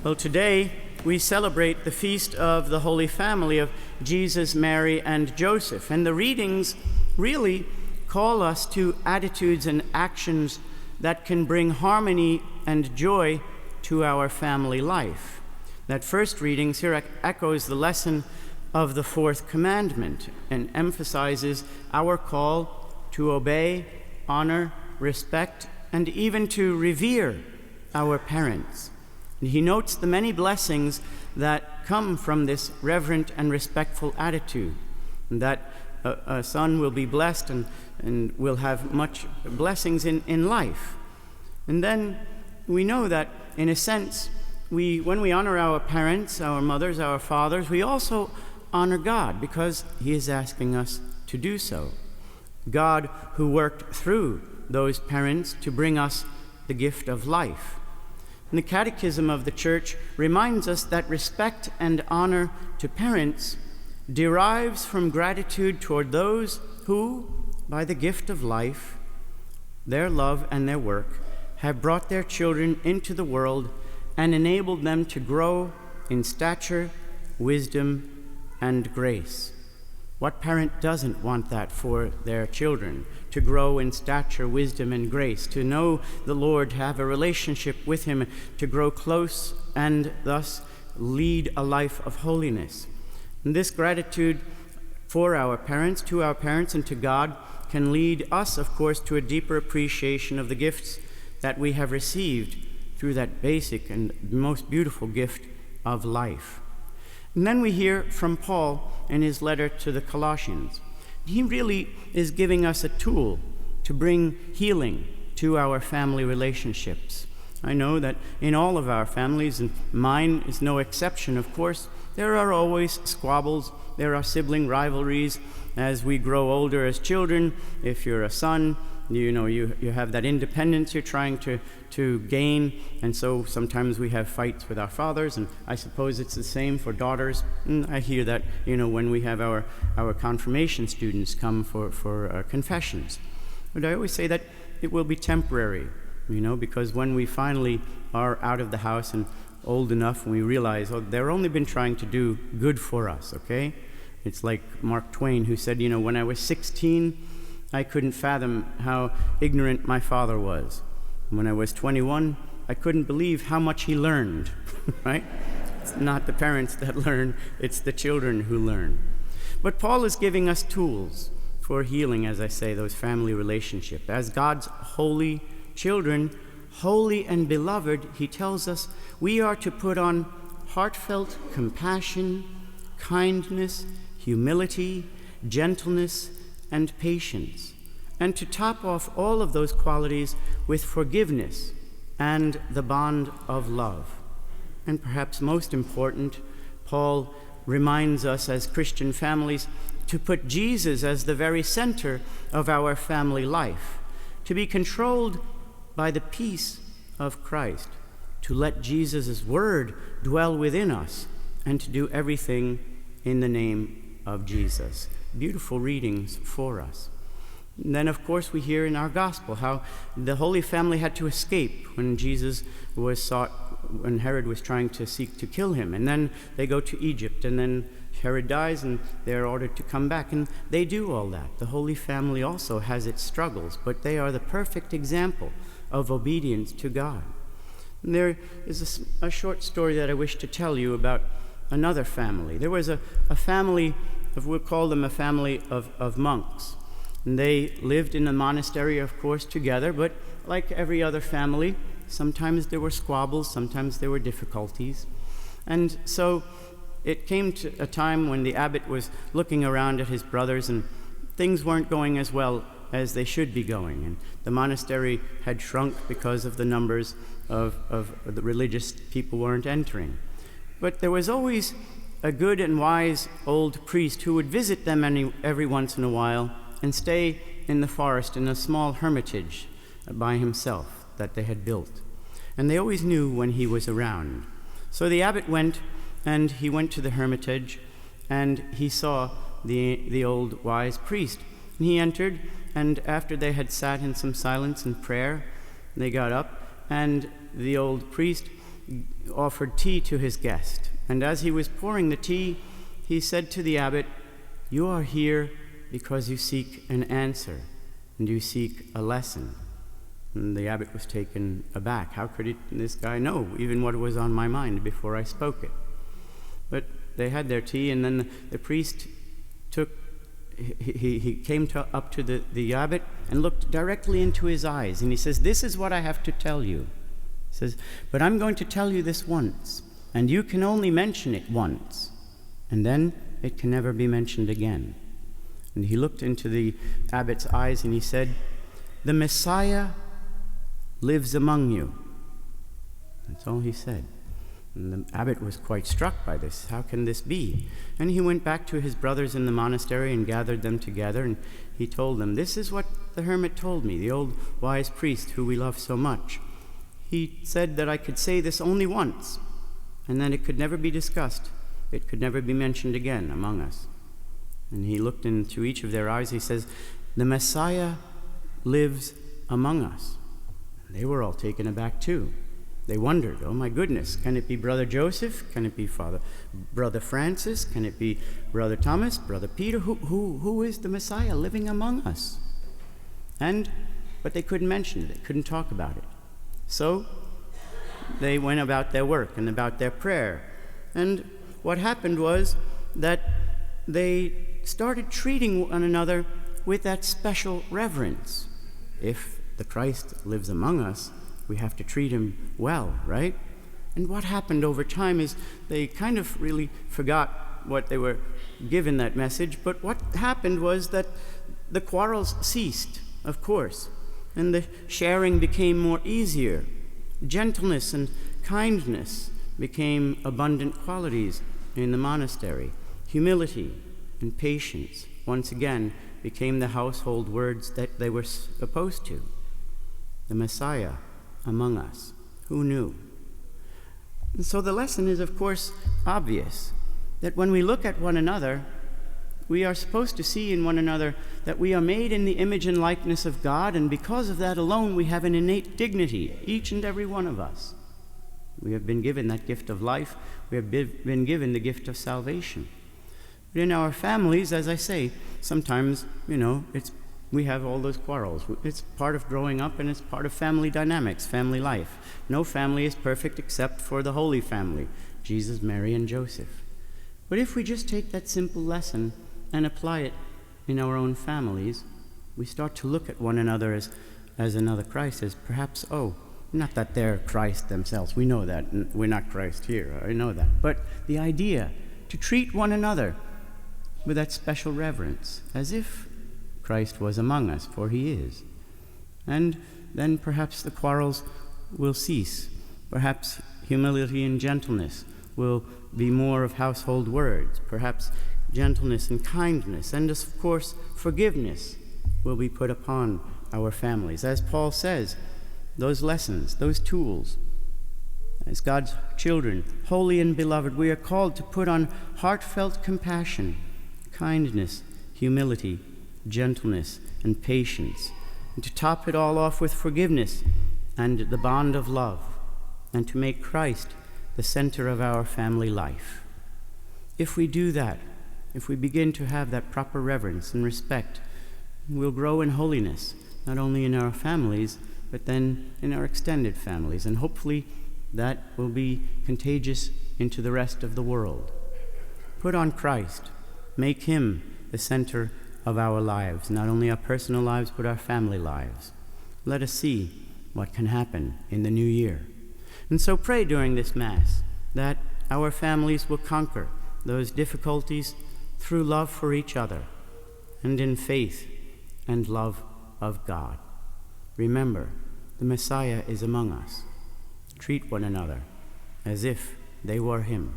Well, today we celebrate the feast of the Holy Family of Jesus, Mary, and Joseph. And the readings really call us to attitudes and actions that can bring harmony and joy to our family life. That first reading here echoes the lesson of the fourth commandment and emphasizes our call to obey, honor, respect, and even to revere our parents. And he notes the many blessings that come from this reverent and respectful attitude, and that a son will be blessed and will have much blessings in life. And then we know that, in a sense, when we honor our parents, our mothers, our fathers, we also honor God because he is asking us to do so. God who worked through those parents to bring us the gift of life. And the Catechism of the Church reminds us that respect and honor to parents derives from gratitude toward those who, by the gift of life, their love and their work, have brought their children into the world and enabled them to grow in stature, wisdom, and grace. What parent doesn't want that for their children? To grow in stature, wisdom, and grace, to know the Lord, to have a relationship with him, to grow close and thus lead a life of holiness. And this gratitude for our parents, to our parents, and to God can lead us, of course, to a deeper appreciation of the gifts that we have received through that basic and most beautiful gift of life. And then we hear from Paul in his letter to the Colossians. He really is giving us a tool to bring healing to our family relationships. I know that in all of our families, and mine is no exception, of course, there are always squabbles, there are sibling rivalries. As we grow older as children, if you're a son, you have that independence you're trying to gain, and so sometimes we have fights with our fathers, and I suppose it's the same for daughters. And I hear that, when we have our confirmation students come for confessions. But I always say that it will be temporary, because when we finally are out of the house and old enough, and we realize, they're only been trying to do good for us, okay? It's like Mark Twain, who said, when I was 16, I couldn't fathom how ignorant my father was. When I was 21, I couldn't believe how much he learned, right? It's not the parents that learn, it's the children who learn. But Paul is giving us tools for healing, as I say, those family relationships. As God's holy children, holy and beloved, he tells us we are to put on heartfelt compassion, kindness, humility, gentleness, and patience, and to top off all of those qualities with forgiveness and the bond of love. And perhaps most important, Paul reminds us as Christian families to put Jesus as the very center of our family life, to be controlled by the peace of Christ, to let Jesus' word dwell within us, and to do everything in the name of Jesus. Beautiful readings for us. And then, of course, we hear in our gospel how the Holy Family had to escape when Jesus was sought, when Herod was trying to seek to kill him. And then they go to Egypt, and then Herod dies, and they're ordered to come back. And they do all that. The Holy Family also has its struggles, but they are the perfect example of obedience to God. And there is a short story that I wish to tell you about another family. There was a family, we'll call them a family of monks. And they lived in a monastery, of course, together, but like every other family, sometimes there were squabbles, sometimes there were difficulties. And so it came to a time when the abbot was looking around at his brothers, and things weren't going as well as they should be going. And the monastery had shrunk because of the numbers of the religious people weren't entering. But there was always a good and wise old priest who would visit them every once in a while and stay in the forest in a small hermitage by himself that they had built. And they always knew when he was around. So the abbot went, and he went to the hermitage, and he saw the old wise priest. And he entered, and after they had sat in some silence and prayer, they got up, and the old priest offered tea to his guest. And as he was pouring the tea, he said to the abbot, "You are here because you seek an answer and you seek a lesson." And the abbot was taken aback. How could this guy know even what was on my mind before I spoke it? But they had their tea, and then the priest came up to the abbot and looked directly into his eyes, and he says, "This is what I have to tell you." He says, "But I'm going to tell you this once, and you can only mention it once, and then it can never be mentioned again." And he looked into the abbot's eyes and he said, "The Messiah lives among you." That's all he said. And the abbot was quite struck by this. How can this be? And he went back to his brothers in the monastery and gathered them together, and he told them, "This is what the hermit told me, the old wise priest who we love so much. He said that I could say this only once, and then it could never be discussed. It could never be mentioned again among us." And he looked into each of their eyes. He says, "The Messiah lives among us." And they were all taken aback too. They wondered, "Oh my goodness, can it be Brother Joseph? Can it be Brother Francis? Can it be Brother Thomas, Brother Peter? Who is the Messiah living among us?" But they couldn't mention it. They couldn't talk about it. So they went about their work and about their prayer. And what happened was that they started treating one another with that special reverence. If the Christ lives among us, we have to treat him well, right? And what happened over time is they kind of really forgot what they were given that message, but what happened was that the quarrels ceased, of course, and the sharing became more easier. Gentleness and kindness became abundant qualities in the monastery. Humility and patience once again became the household words that they were supposed to. The Messiah among us. Who knew? And so the lesson is, of course, obvious, that when we look at one another, we are supposed to see in one another that we are made in the image and likeness of God, and because of that alone, we have an innate dignity, each and every one of us. We have been given that gift of life. We have been given the gift of salvation. But in our families, as I say, sometimes, we have all those quarrels. It's part of growing up, and it's part of family dynamics, family life. No family is perfect except for the Holy Family, Jesus, Mary, and Joseph. But if we just take that simple lesson and apply it in our own families, we start to look at one another as another Christ, as perhaps, not that they're Christ themselves. We know that. We're not Christ here. I know that. But the idea to treat one another with that special reverence, as if Christ was among us, for he is. And then perhaps the quarrels will cease. Perhaps humility and gentleness will be more of household words. Perhaps gentleness and kindness, and of course forgiveness, will be put upon our families. As Paul says, those lessons, those tools, as God's children, holy and beloved, we are called to put on heartfelt compassion, kindness, humility, gentleness, and patience, and to top it all off with forgiveness and the bond of love, and to make Christ the center of our family life. If we do that, if we begin to have that proper reverence and respect, we'll grow in holiness, not only in our families, but then in our extended families, and hopefully that will be contagious into the rest of the world. Put on Christ. Make him the center of our lives, not only our personal lives, but our family lives. Let us see what can happen in the new year. And so pray during this Mass that our families will conquer those difficulties through love for each other and in faith and love of God. Remember, the Messiah is among us. Treat one another as if they were him.